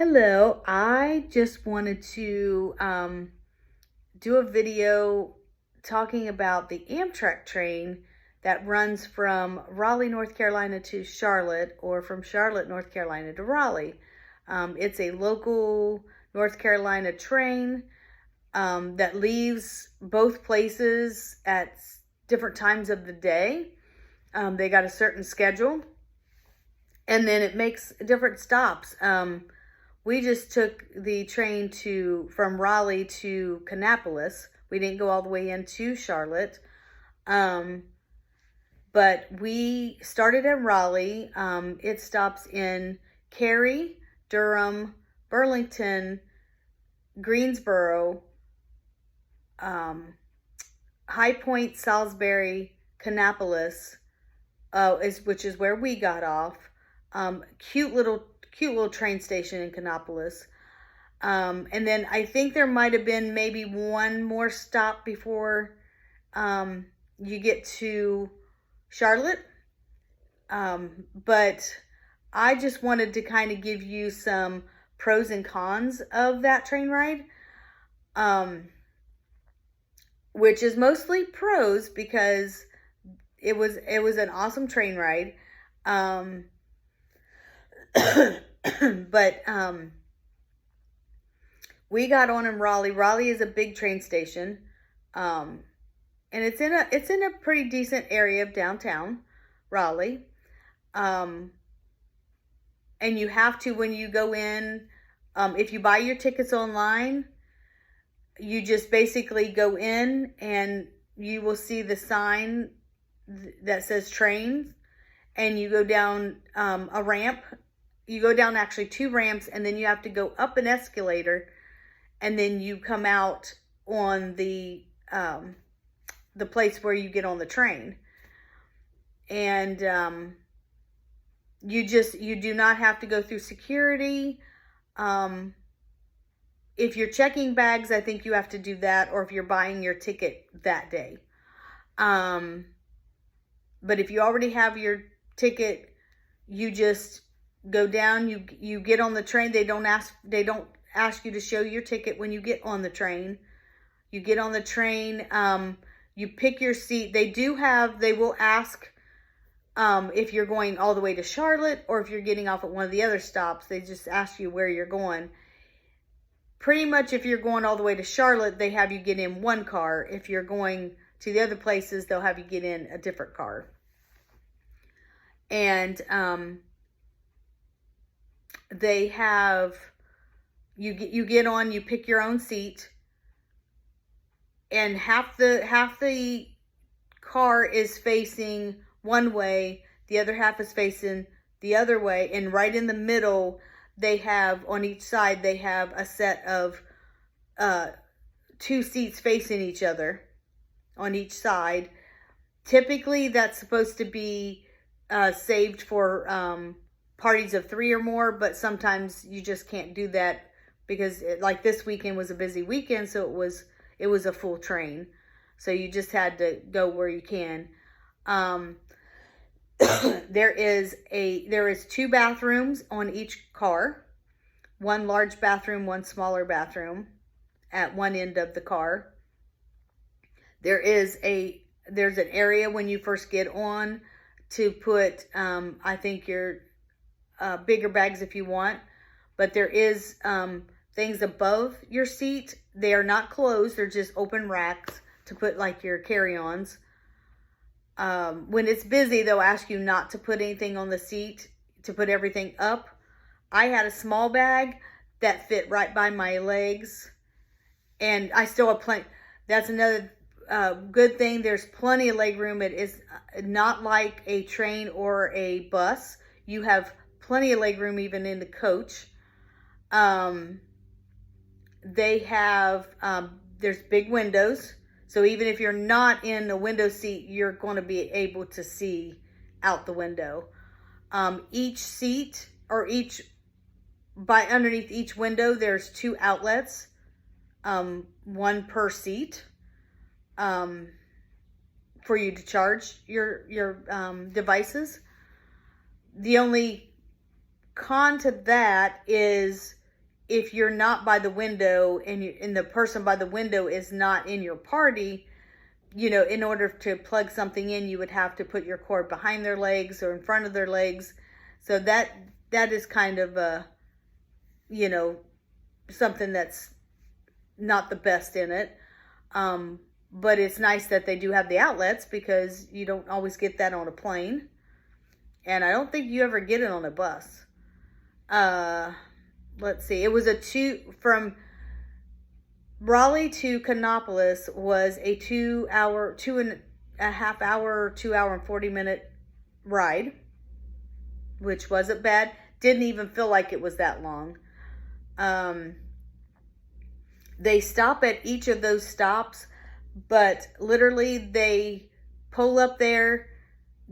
Hello, I just wanted to do a video talking about the Amtrak train that runs from Raleigh, North Carolina to Charlotte, or from Charlotte, North Carolina to Raleigh. It's a local North Carolina train that leaves both places at different times of the day. They got a certain schedule, and then it makes different stops. We just took the train from Raleigh to Kannapolis. We didn't go all the way into Charlotte. But we started in Raleigh. It stops in Cary, Durham, Burlington, Greensboro, High Point, Salisbury, Kannapolis, which is where we got off. Cute little train station in Kannapolis. And then I think there might have been maybe one more stop before you get to Charlotte. But I just wanted to kind of give you some pros and cons of that train ride. Which is mostly pros because it was an awesome train ride. But we got on in Raleigh. Raleigh is a big train station, and it's in a pretty decent area of downtown Raleigh. And you have to, when you go in, if you buy your tickets online, you just basically go in and you will see the sign that says trains, and you go down a ramp. You go down actually 2 ramps, and then you have to go up an escalator, and then you come out on the place where you get on the train. And you do not have to go through security. If you're checking bags, I think you have to do that, or if you're buying your ticket that day. But if you already have your ticket, you just go down, you get on the train. They don't ask you to show your ticket when you get on the train. You get on the train, you pick your seat. They will ask if you're going all the way to Charlotte or if you're getting off at one of the other stops. They just ask you where you're going. Pretty much if you're going all the way to Charlotte, they have you get in one car. If you're going to the other places, they'll have you get in a different car. And they have, you get on, you pick your own seat, and half the car is facing one way, the other half is facing the other way, and right in the middle, they have, on each side, they have a set of 2 seats facing each other on each side. Typically, that's supposed to be saved for parties of 3 or more, but sometimes you just can't do that because like this weekend was a busy weekend, so it was a full train. So you just had to go where you can. There is 2 bathrooms on each car. One large bathroom, one smaller bathroom at one end of the car. There's an area when you first get on to put, I think, your bigger bags if you want. But there is things above your seat. They are not closed. They're just open racks to put like your carry-ons. When it's busy, they'll ask you not to put anything on the seat, to put everything up. I had a small bag that fit right by my legs, and I still have plenty. That's another good thing. There's plenty of leg room. It is not like a train or a bus. You have plenty of leg room even in the coach. They have, there's big windows. So even if you're not in the window seat, you're going to be able to see out the window. Each seat, or underneath each window, there's 2 outlets, one per seat, for you to charge your devices. The only con to that is if you're not by the window and the person by the window is not in your party, in order to plug something in, you would have to put your cord behind their legs or in front of their legs. So that is kind of a, something that's not the best in it. But it's nice that they do have the outlets, because you don't always get that on a plane. And I don't think you ever get it on a bus. Let's see. It was from Raleigh to Kannapolis was a 2 and 40-minute ride, which wasn't bad. Didn't even feel like it was that long. They stop at each of those stops, but literally they pull up there.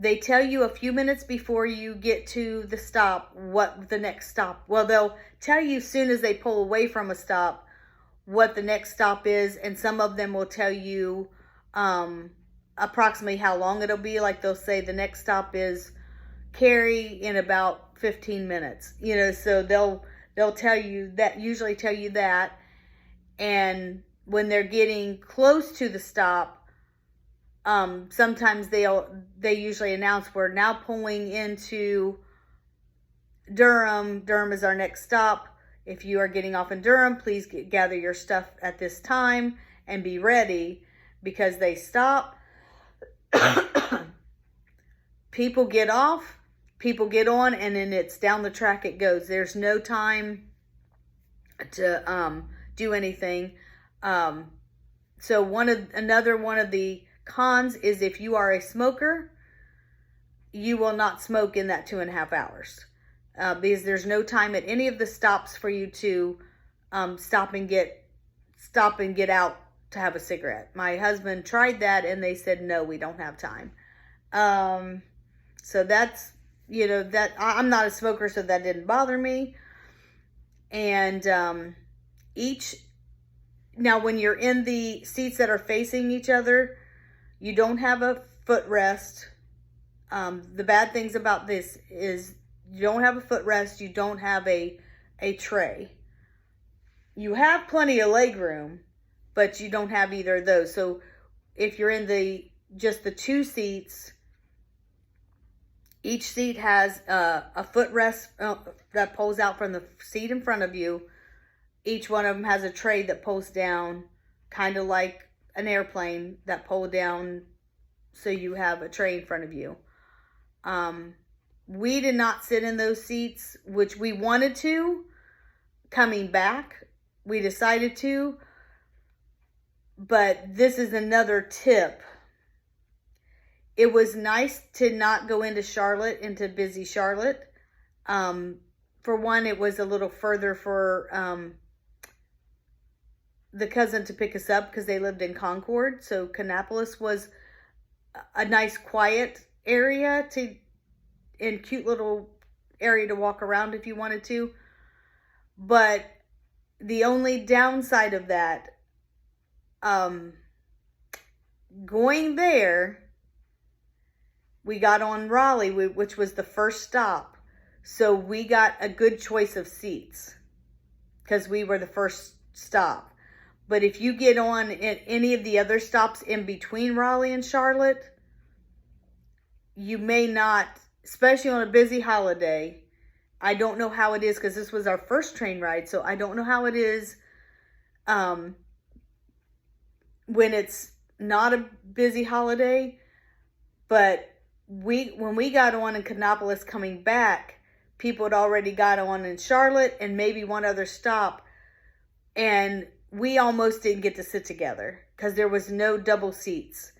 They tell you a few minutes before you get to the stop what the next stop. Well, they'll tell you as soon as they pull away from a stop what the next stop is, and some of them will tell you approximately how long it'll be. Like they'll say the next stop is Cary in about 15 minutes. So they'll tell you that, usually tell you that. And when they're getting close to the stop, sometimes they usually announce, we're now pulling into Durham. Durham is our next stop. If you are getting off in Durham, please gather your stuff at this time and be ready, because they stop. People get off, people get on, and then it's down the track it goes. There's no time to do anything. So another one of the cons is, if you are a smoker, you will not smoke in that 2.5 hours, because there's no time at any of the stops for you to stop and get out to have a cigarette. My husband tried that and they said, no, we don't have time. So that's, that I'm not a smoker, so that didn't bother me. And now when you're in the seats that are facing each other, you don't have a footrest. The bad things about this is you don't have a footrest. You don't have a tray. You have plenty of leg room, but you don't have either of those. So if you're in just the two seats, each seat has a footrest that pulls out from the seat in front of you. Each one of them has a tray that pulls down, kind of like an airplane that pull down, so you have a tray in front of you. We did not sit in those seats, which we wanted to. Coming back, we decided to. But this is another tip. It was nice to not go into busy Charlotte. For one, it was a little further for the cousin to pick us up, because they lived in Concord. So Kannapolis was a nice quiet area and cute little area to walk around if you wanted to. But the only downside of that, going there, we got on Raleigh, which was the first stop. So we got a good choice of seats, because we were the first stop. But if you get on at any of the other stops in between Raleigh and Charlotte, you may not, especially on a busy holiday. I don't know how it is, because this was our first train ride, so I don't know how it is when it's not a busy holiday. But when we got on in Kannapolis coming back, people had already got on in Charlotte and maybe one other stop, and we almost didn't get to sit together because there was no double seats.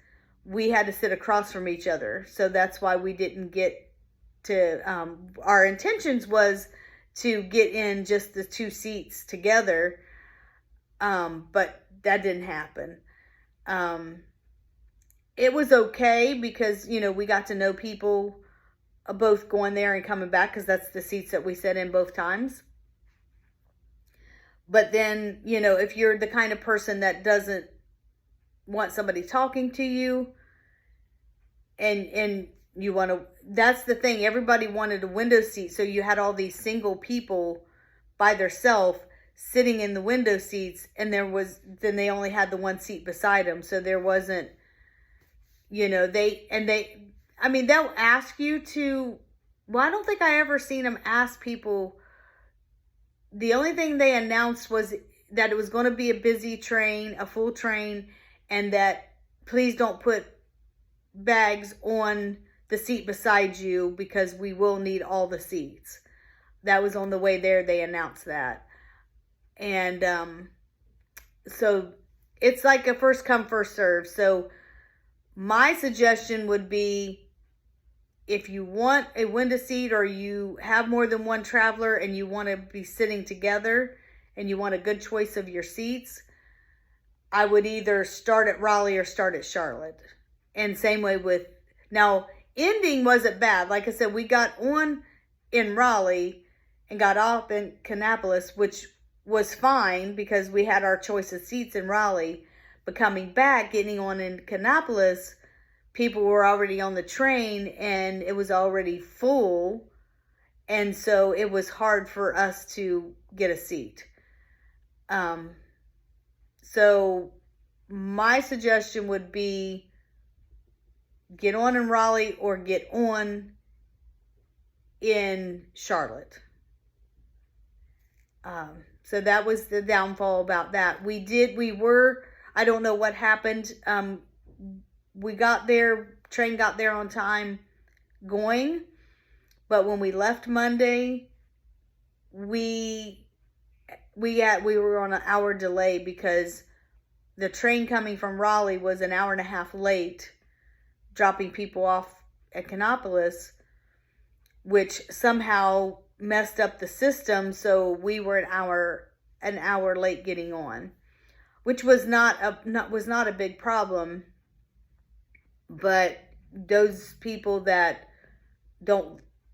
We had to sit across from each other. So that's why we didn't get to, our intentions was to get in just the two seats together. But that didn't happen. It was okay because, we got to know people both going there and coming back, because that's the seats that we sat in both times. But then, if you're the kind of person that doesn't want somebody talking to you, and you want to, that's the thing, everybody wanted a window seat, so you had all these single people by themselves sitting in the window seats, and then they only had the one seat beside them, so there wasn't, they'll ask you to, well, I don't think I ever seen them ask people. The only thing they announced was that it was going to be a busy train, a full train, and that please don't put bags on the seat beside you because we will need all the seats. That was on the way there. They announced that. And so it's like a first come, first serve. So my suggestion would be, if you want a window seat or you have more than one traveler and you want to be sitting together and you want a good choice of your seats, I would either start at Raleigh or start at Charlotte. And same way with, now ending wasn't bad. Like I said, we got on in Raleigh and got off in Kannapolis, which was fine because we had our choice of seats in Raleigh. But coming back, getting on in Kannapolis, people were already on the train and it was already full. And so it was hard for us to get a seat. So my suggestion would be get on in Raleigh or get on in Charlotte. So that was the downfall about that. I don't know what happened. We got there, train got there on time going, but when we left Monday, we were on an hour delay because the train coming from Raleigh was an hour and a half late, dropping people off at Kannapolis, which somehow messed up the system. So we were an hour late getting on, which was not a big problem. But those people that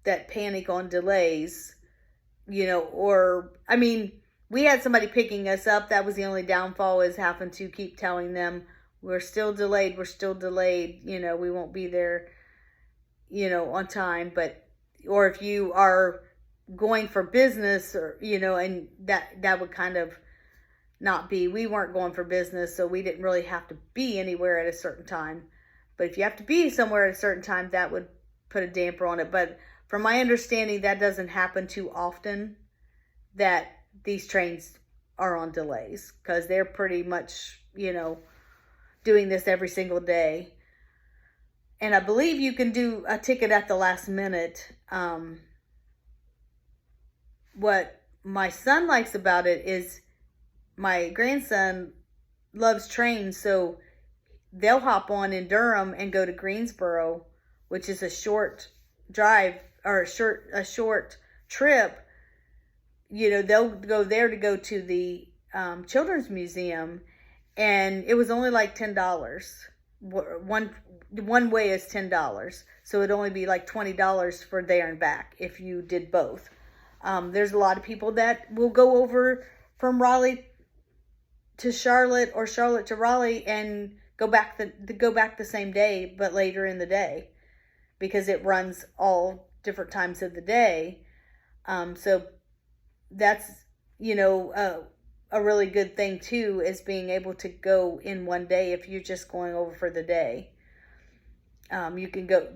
panic on delays, we had somebody picking us up. That was the only downfall, is having to keep telling them we're still delayed. We won't be there, on time. Or if you are going for business, or, and that would kind of not be, we weren't going for business, so we didn't really have to be anywhere at a certain time. But if you have to be somewhere at a certain time, that would put a damper on it. But from my understanding, that doesn't happen too often, that these trains are on delays, because they're pretty much, doing this every single day. And I believe you can do a ticket at the last minute. What my son likes about it is my grandson loves trains, so they'll hop on in Durham and go to Greensboro, which is a short drive, or a short trip. They'll go there to go to the Children's Museum, and it was only like $10. One way is $10, so it'd only be like $20 for there and back if you did both. There's a lot of people that will go over from Raleigh to Charlotte or Charlotte to Raleigh and go back the same day, but later in the day, because it runs all different times of the day. So that's, a really good thing too, is being able to go in one day if you're just going over for the day. You can go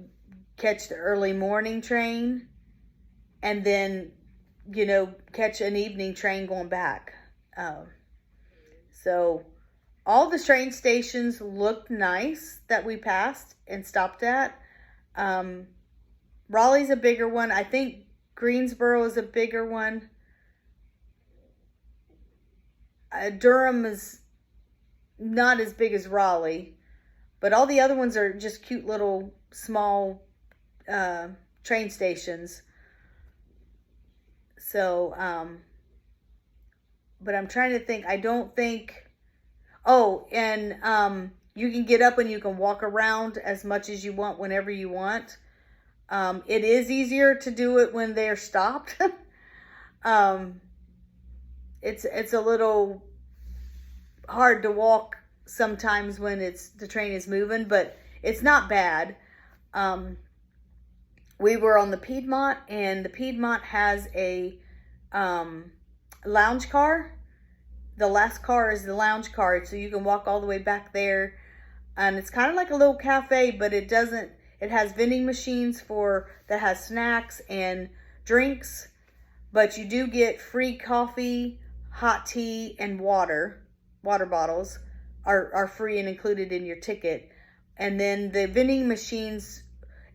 catch the early morning train and then, catch an evening train going back. So all the train stations looked nice that we passed and stopped at. Raleigh's a bigger one. I think Greensboro is a bigger one. Durham is not as big as Raleigh, but all the other ones are just cute little small train stations. So, but I'm trying to think. I don't think. Oh, and you can get up and you can walk around as much as you want whenever you want. It is easier to do it when they're stopped. It's a little hard to walk sometimes when the train is moving, but it's not bad. We were on the Piedmont, and the Piedmont has a lounge car, the last car is the lounge car, so you can walk all the way back there. And it's kind of like a little cafe, but it has vending machines that has snacks and drinks, but you do get free coffee, hot tea, and water. Water bottles are free and included in your ticket. And then the vending machines,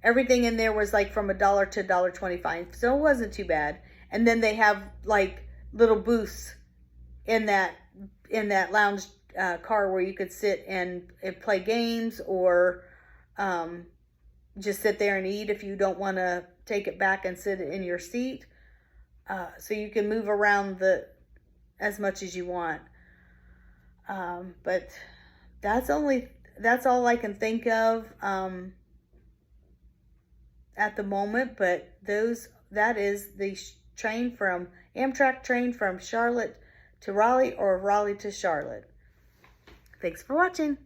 everything in there was like from $1 to $1.25, so it wasn't too bad. And then they have like little booths in that lounge car where you could sit and play games, or just sit there and eat if you don't want to take it back and sit in your seat. So you can move around as much as you want. But that's all I can think of at the moment. But that is the train from Amtrak train from Charlotte to Raleigh, or Raleigh to Charlotte. Thanks for watching.